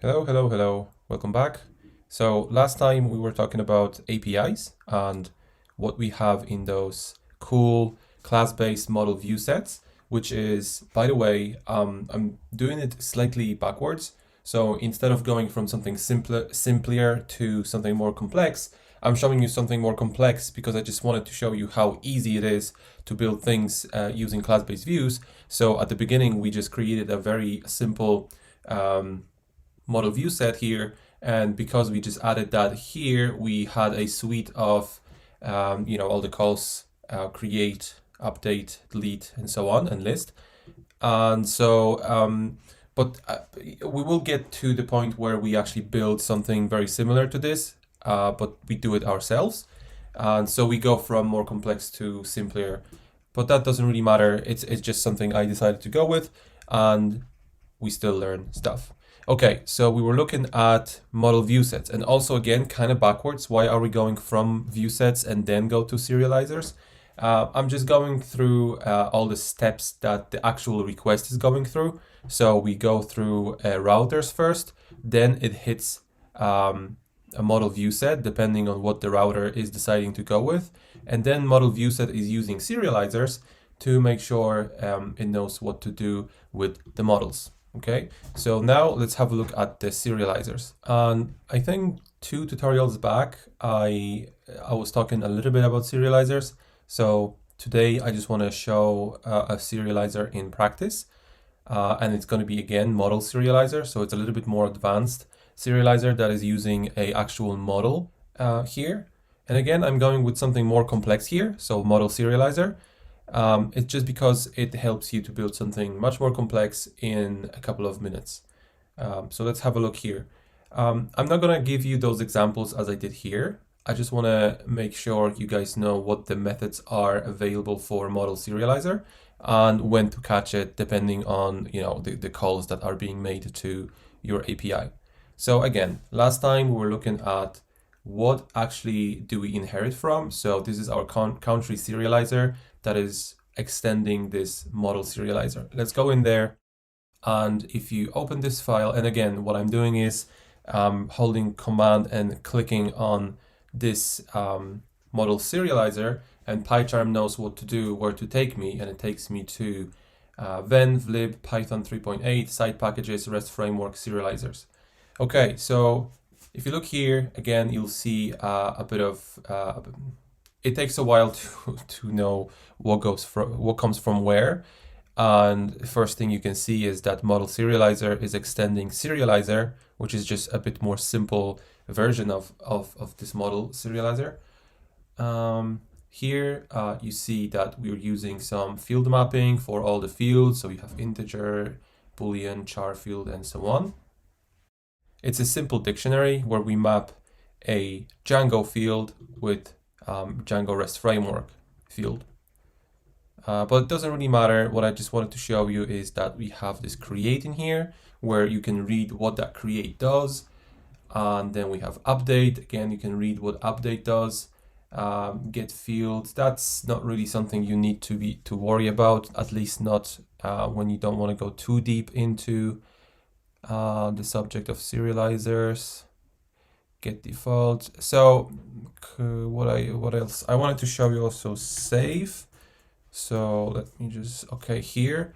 Hello. Welcome back. So last time we were talking about APIs and what we have in those cool class-based model view sets, which is, by the way, I'm doing it slightly backwards. So instead of going from something simpler to something more complex, I'm showing you something more complex because I just wanted to show you how easy it is to build things using class-based views. So at the beginning, we just created a very simple model view set here, and because we just added that here, we had a suite of all the calls, create, update, delete, and so on, and list. And so but we will get to the point where we actually build something very similar to this, but we do it ourselves. And so we go from more complex to simpler, but that doesn't really matter. It's just something I decided to go with, and we still learn stuff. Okay, so we were looking at model view sets, and also again, kind of backwards. Why are we going from view sets and then go to serializers? I'm just going through all the steps that the actual request is going through. So we go through routers first, then it hits a model view set, depending on what the router is deciding to go with. And then model view set is using serializers to make sure it knows what to do with the models. Okay, so now let's have a look at the serializers. And I think 2 tutorials back, I was talking a little bit about serializers. So today I just want to show a serializer in practice. And it's going to be, again, ModelSerializer. So it's a little bit more advanced serializer that is using a actual model here. And again, I'm going with something more complex here. So ModelSerializer. It's just because it helps you to build something much more complex in a couple of minutes. So let's have a look here. I'm not going to give you those examples as I did here. I just want to make sure you guys know what the methods are available for ModelSerializer and when to catch it, depending on the calls that are being made to your API. So again, last time we were looking at what actually do we inherit from. So this is our country serializer that is extending this ModelSerializer. Let's go in there, and if you open this file, and again, what I'm doing is holding Command and clicking on this ModelSerializer, and PyCharm knows what to do, where to take me, and it takes me to Venv, lib, Python 3.8, site packages, REST framework, serializers. Okay, so if you look here, again, you'll see a bit of it takes a while to know what comes from where. And the first thing you can see is that ModelSerializer is extending serializer, which is just a bit more simple version of this ModelSerializer. Here you see that we're using some field mapping for all the fields. So you have integer, boolean, char field, and so on. It's a simple dictionary where we map a Django field with Django REST framework field. But it doesn't really matter. What I just wanted to show you is that we have this create in here where you can read what that create does. And then we have update. Again, you can read what update does. Get fields. That's not really something you need to worry about, at least not when you don't want to go too deep into the subject of serializers. Get default. So what else? I wanted to show you also save. So let me just, okay, here.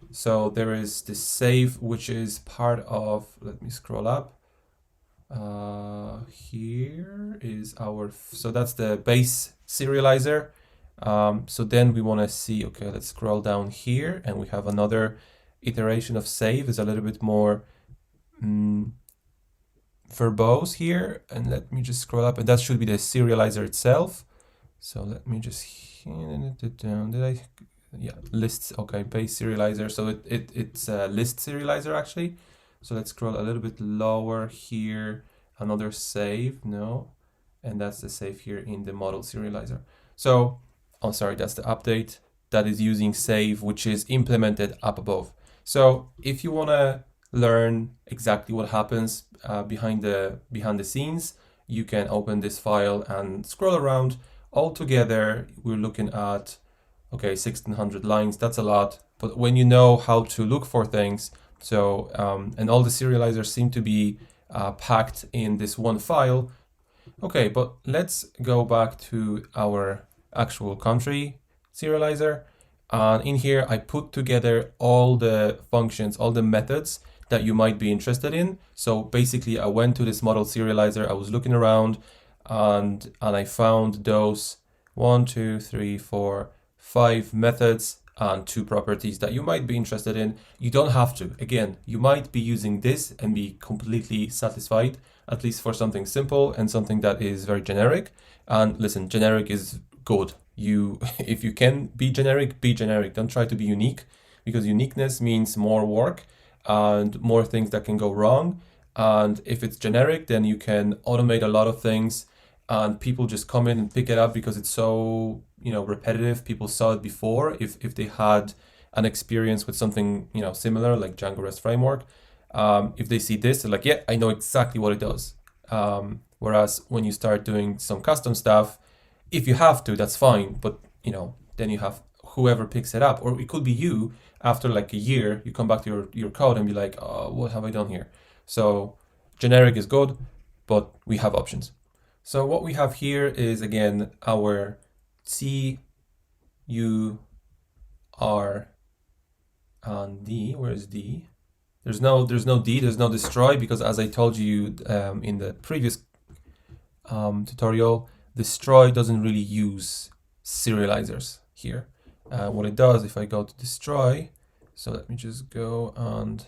So there is this save, which is part of, let me scroll up. Here is so that's the base serializer. So then we want to see, okay, let's scroll down here, and we have another iteration of save. Is a little bit more verbose here, and let me just scroll up, and that should be the serializer itself. So let me just lists. Okay, base serializer. So it's a list serializer actually. So let's scroll a little bit lower here. Another save, no, and that's the save here in the ModelSerializer. So, oh sorry, that's the update that is using save, which is implemented up above. So if you want to learn exactly what happens behind the scenes, you can open this file and scroll around. Altogether, we're looking at, okay, 1600 lines. That's a lot, but when you know how to look for things, So, and all the serializers seem to be packed in this one file. Okay, but let's go back to our actual country serializer. And in here, I put together all the functions, all the methods that you might be interested in. So basically, I went to this ModelSerializer, I was looking around, and I found those 1, 2, 3, 4, 5 methods and 2 properties that you might be interested in. You don't have to. Again, you might be using this and be completely satisfied, at least for something simple and something that is very generic. And listen, generic is good. If you can be generic, be generic. Don't try to be unique, because uniqueness means more work and more things that can go wrong. And if it's generic, then you can automate a lot of things and people just come in and pick it up because it's so, repetitive. People saw it before. If they had an experience with something, similar like Django REST framework, if they see this, they're like, yeah, I know exactly what it does. Whereas when you start doing some custom stuff, if you have to, that's fine. But, then you have whoever picks it up, or it could be you after like a year, you come back to your code and be like, oh, what have I done here? So generic is good, but we have options. So what we have here is, again, our C, U, R, and D. Where is D? There's no D, there's no destroy, because as I told you in the previous tutorial, destroy doesn't really use serializers here. What it does, if I go to destroy, so let me just go and,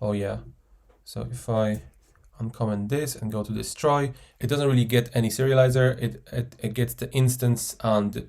oh yeah, so if I uncomment this and go to destroy, it doesn't really get any serializer. It gets the instance and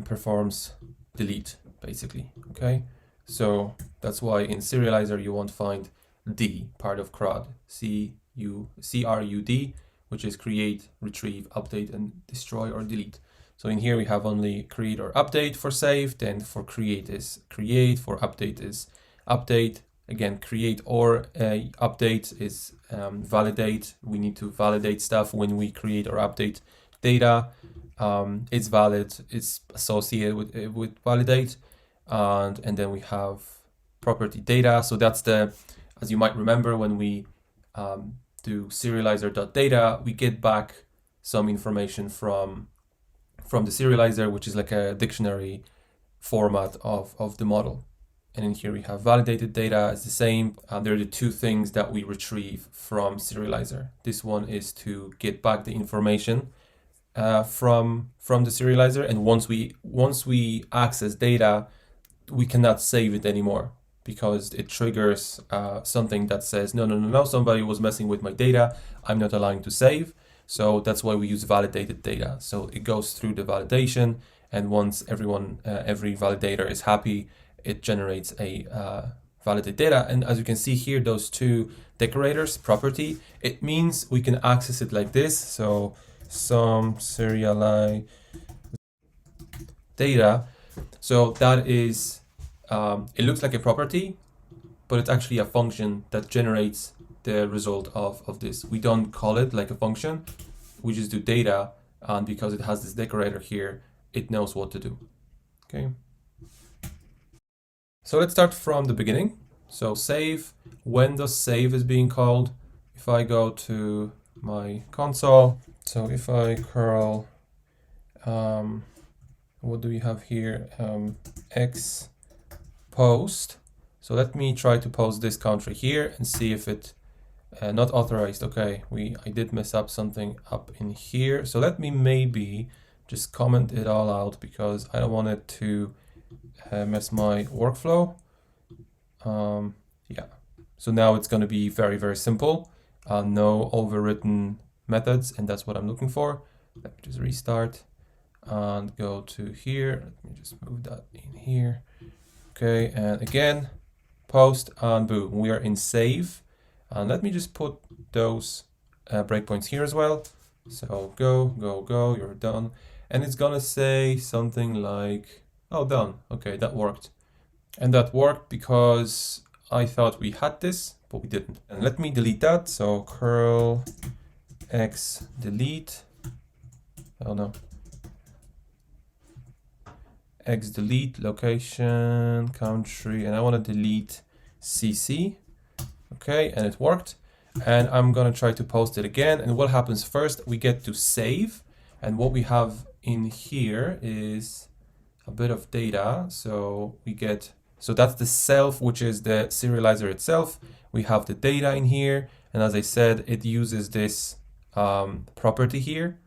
performs delete, basically. Okay, so that's why in serializer you won't find D, part of CRUD, CRUD, which is create, retrieve, update, and destroy or delete. So in here we have only create or update for save, then for create is create, for update is update. Again, create or update is validate. We need to validate stuff when we create or update data. It's valid, it's associated with validate. And then we have property data. So that's as you might remember, when we do serializer.data, we get back some information from the serializer, which is like a dictionary format of the model. And in here we have validated data is the same. They're the two things that we retrieve from serializer. This one is to get back the information from the serializer, and once we access data, we cannot save it anymore, because it triggers something that says, no, somebody was messing with my data, I'm not allowing to save. So that's why we use validated data. So it goes through the validation, and once every validator is happy, it generates a validated data. And as you can see here, those two decorators, property, it means we can access it like this. So some serialize data. So that is, it looks like a property, but it's actually a function that generates the result of this. We don't call it like a function, we just do data, and because it has this decorator here, it knows what to do. Okay. So let's start from the beginning. So save, when the save is being called, if I go to my console, so if I curl, what do we have here? X post. So let me try to post this country here and see if it not authorized. Okay, I did mess up something up in here. So let me maybe just comment it all out, because I don't want it to mess my workflow. Yeah, so now it's going to be very, very simple. No overwritten methods, and that's what I'm looking for. Let me just restart and go to here. Let me just move that in here. Okay, and again, post, and boom, we are in save. And let me just put those breakpoints here as well. So go, you're done. And it's gonna say something like, oh, done. Okay, that worked. And that worked because I thought we had this, but we didn't. And let me delete that. So curl x delete. Oh no. X delete location, country, and I want to delete cc. Okay, and it worked. And I'm gonna try to post it again. And what happens first, we get to save. And what we have in here is a bit of data. So we get, so that's the self, which is the serializer itself. We have the data in here. And as I said, it uses this property here.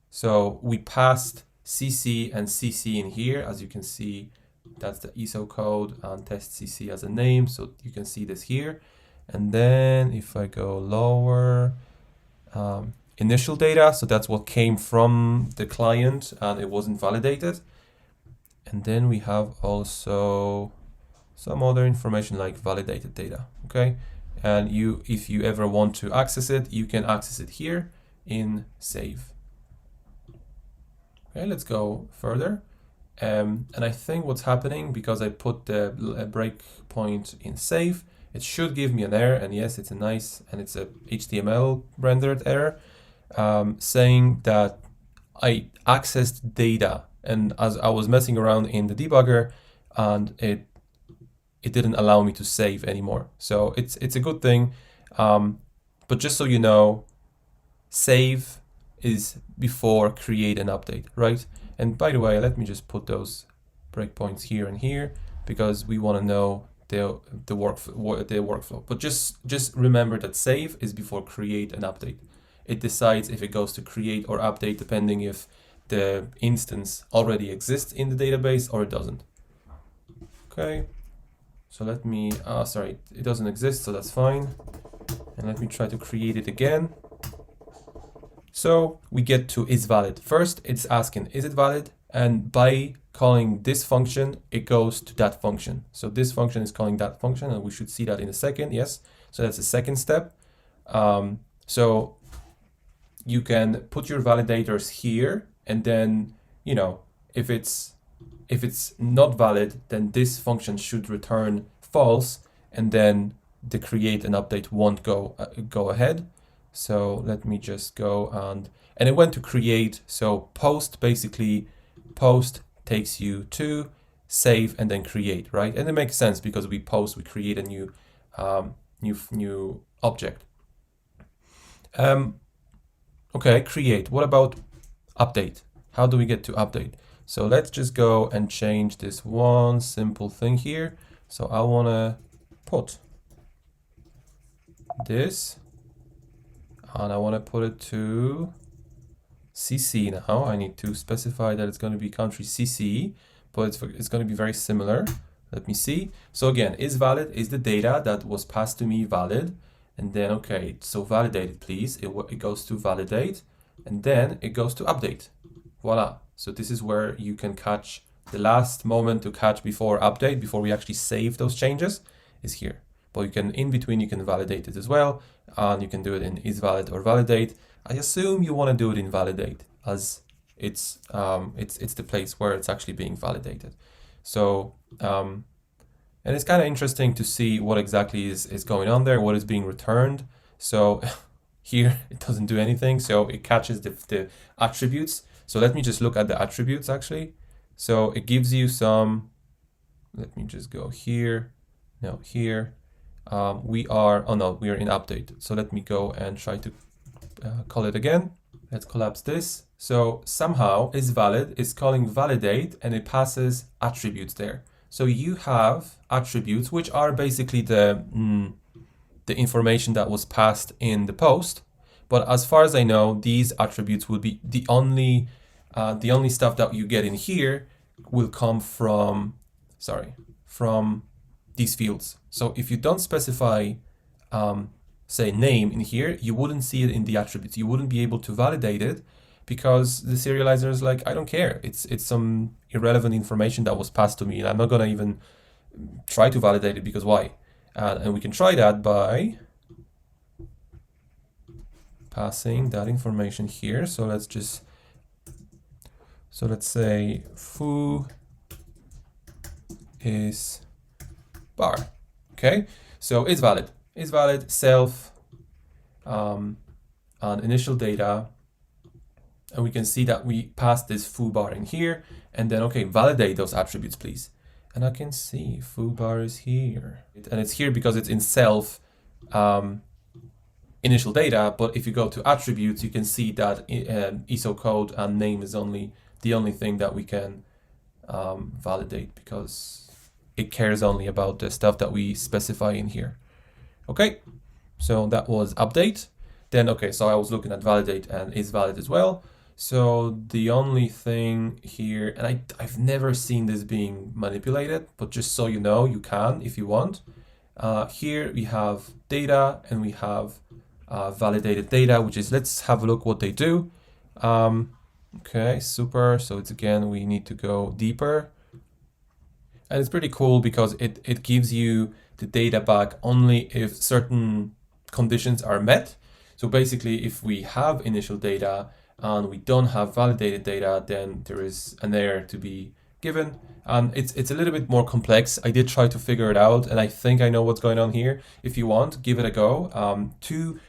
So we passed cc and cc in here. As you can see, that's the ISO code and test cc as a name. So you can see this here. And then if I go lower, initial data, so that's what came from the client and it wasn't validated. And then we have also some other information like validated data, okay? And if you ever want to access it, you can access it here in save. Okay, let's go further. And I think what's happening, because I put the breakpoint in save, it should give me an error, and yes, it's a HTML rendered error, saying that I accessed data, and as I was messing around in the debugger, and it didn't allow me to save anymore. So it's a good thing, but just so you know, save is before create and update, right? And by the way, let me just put those breakpoints here and here because we want to know the workflow. But just remember that save is before create and update. It decides if it goes to create or update depending if the instance already exists in the database or it doesn't. Okay, so let me, sorry, it doesn't exist, so that's fine. And let me try to create it again. So we get to is valid. First, it's asking, is it valid? And by calling this function, it goes to that function. So this function is calling that function, and we should see that in a second. Yes. So that's the second step. So you can put your validators here, and then, you know, if it's not valid, then this function should return false, and then the create and update won't go ahead. So let me just go and it went to create. So post, basically post takes you to save and then create, right? And it makes sense because we post, we create a new new object. Okay, create. What about update? How do we get to update? So let's just go and change this one simple thing here. So I want to put this, and I want to put it to CC now. I need to specify that it's going to be country CC, but it's going to be very similar. Let me see. So again, is valid, is the data that was passed to me valid? And then, okay, so validated, please. It goes to validate, and then it goes to update. Voila. So this is where you can catch the last moment to catch before update, before we actually save those changes, is here. But you can, in between, you can validate it as well. And you can do it in is valid or validate. I assume you want to do it in validate, as it's the place where it's actually being validated. So, and it's kind of interesting to see what exactly is going on there, what is being returned. So here it doesn't do anything. So it catches the attributes. So let me just look at the attributes actually. So it gives you some, let me just go here, no, here. We are in update. So let me go and try to call it again. Let's collapse this. So somehow is valid is calling validate, and it passes attributes there. So you have attributes, which are basically the information that was passed in the post. But as far as I know, these attributes will be the only stuff that you get in here will come from these fields. So if you don't specify, say, name in here, you wouldn't see it in the attributes. You wouldn't be able to validate it because the serializer is like, I don't care. It's some irrelevant information that was passed to me, and I'm not gonna even try to validate it because why? And we can try that by passing that information here. So let's say foo is bar. Okay, so it's valid, self, and initial data, and we can see that we passed this foo bar in here, and then okay, validate those attributes, please. And I can see foobar is here. And it's here because it's in self initial data. But if you go to attributes, you can see that ISO code and name is the only thing that we can validate, because it cares only about the stuff that we specify in here. Okay, so that was update. Then, okay, so I was looking at validate and is valid as well. So the only thing here, and I've never seen this being manipulated, but just so you know, you can if you want. Here we have data and we have validated data, which is, let's have a look what they do. Okay, super. So it's, again, we need to go deeper. And it's pretty cool because it gives you the data back only if certain conditions are met. So basically, if we have initial data and we don't have validated data, then there is an error to be given. And it's a little bit more complex. I did try to figure it out, and I think I know what's going on here. If you want, give it a go.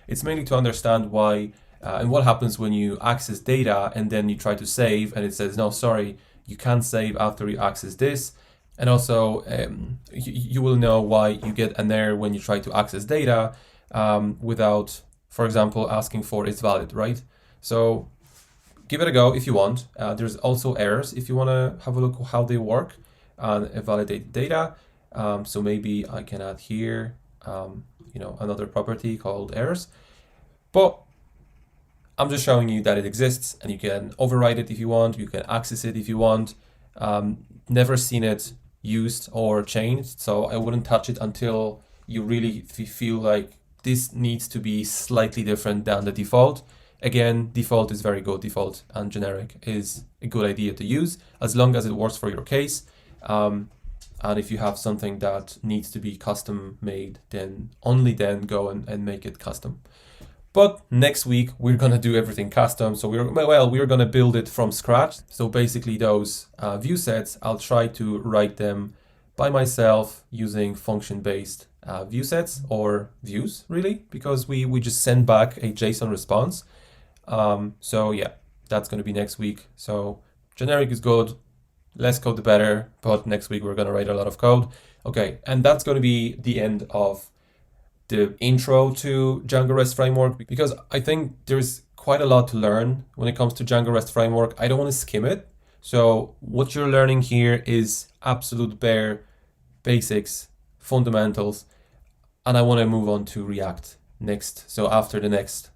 It's mainly to understand why and what happens when you access data and then you try to save and it says, no, sorry, you can't save after you access this. And also, you will know why you get an error when you try to access data without, for example, asking for it's valid, right? So give it a go if you want. There's also errors if you want to have a look how they work and validate data. So maybe I can add here, another property called errors. But I'm just showing you that it exists, and you can override it if you want. You can access it if you want. Never seen it used or changed, so I wouldn't touch it until you really feel like this needs to be slightly different than the default. Again, default is very good. Default and generic is a good idea to use as long as it works for your case. And if you have something that needs to be custom made, then only then go and make it custom. But next week, we're going to do everything custom. So we're going to build it from scratch. So basically those view sets, I'll try to write them by myself using function-based view sets or views, really, because we just send back a JSON response. So yeah, that's going to be next week. So generic is good. Less code, the better. But next week, we're going to write a lot of code. Okay, and that's going to be the end of the intro to Django REST framework, because I think there's quite a lot to learn when it comes to Django REST framework. I don't want to skim it. So what you're learning here is absolute bare basics, fundamentals, and I want to move on to React next. So after the next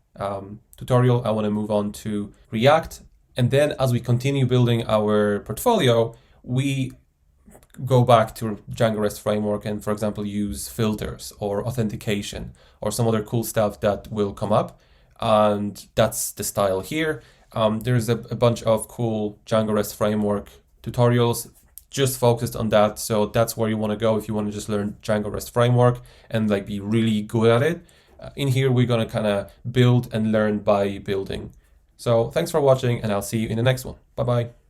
tutorial, I want to move on to React. And then as we continue building our portfolio, we go back to Django REST framework and, for example, use filters or authentication or some other cool stuff that will come up. And that's the style here. There's a bunch of cool Django REST framework tutorials just focused on that. So that's where you want to go if you want to just learn Django REST framework and like be really good at it. In here, we're going to kind of build and learn by building. So thanks for watching, and I'll see you in the next one. Bye-bye.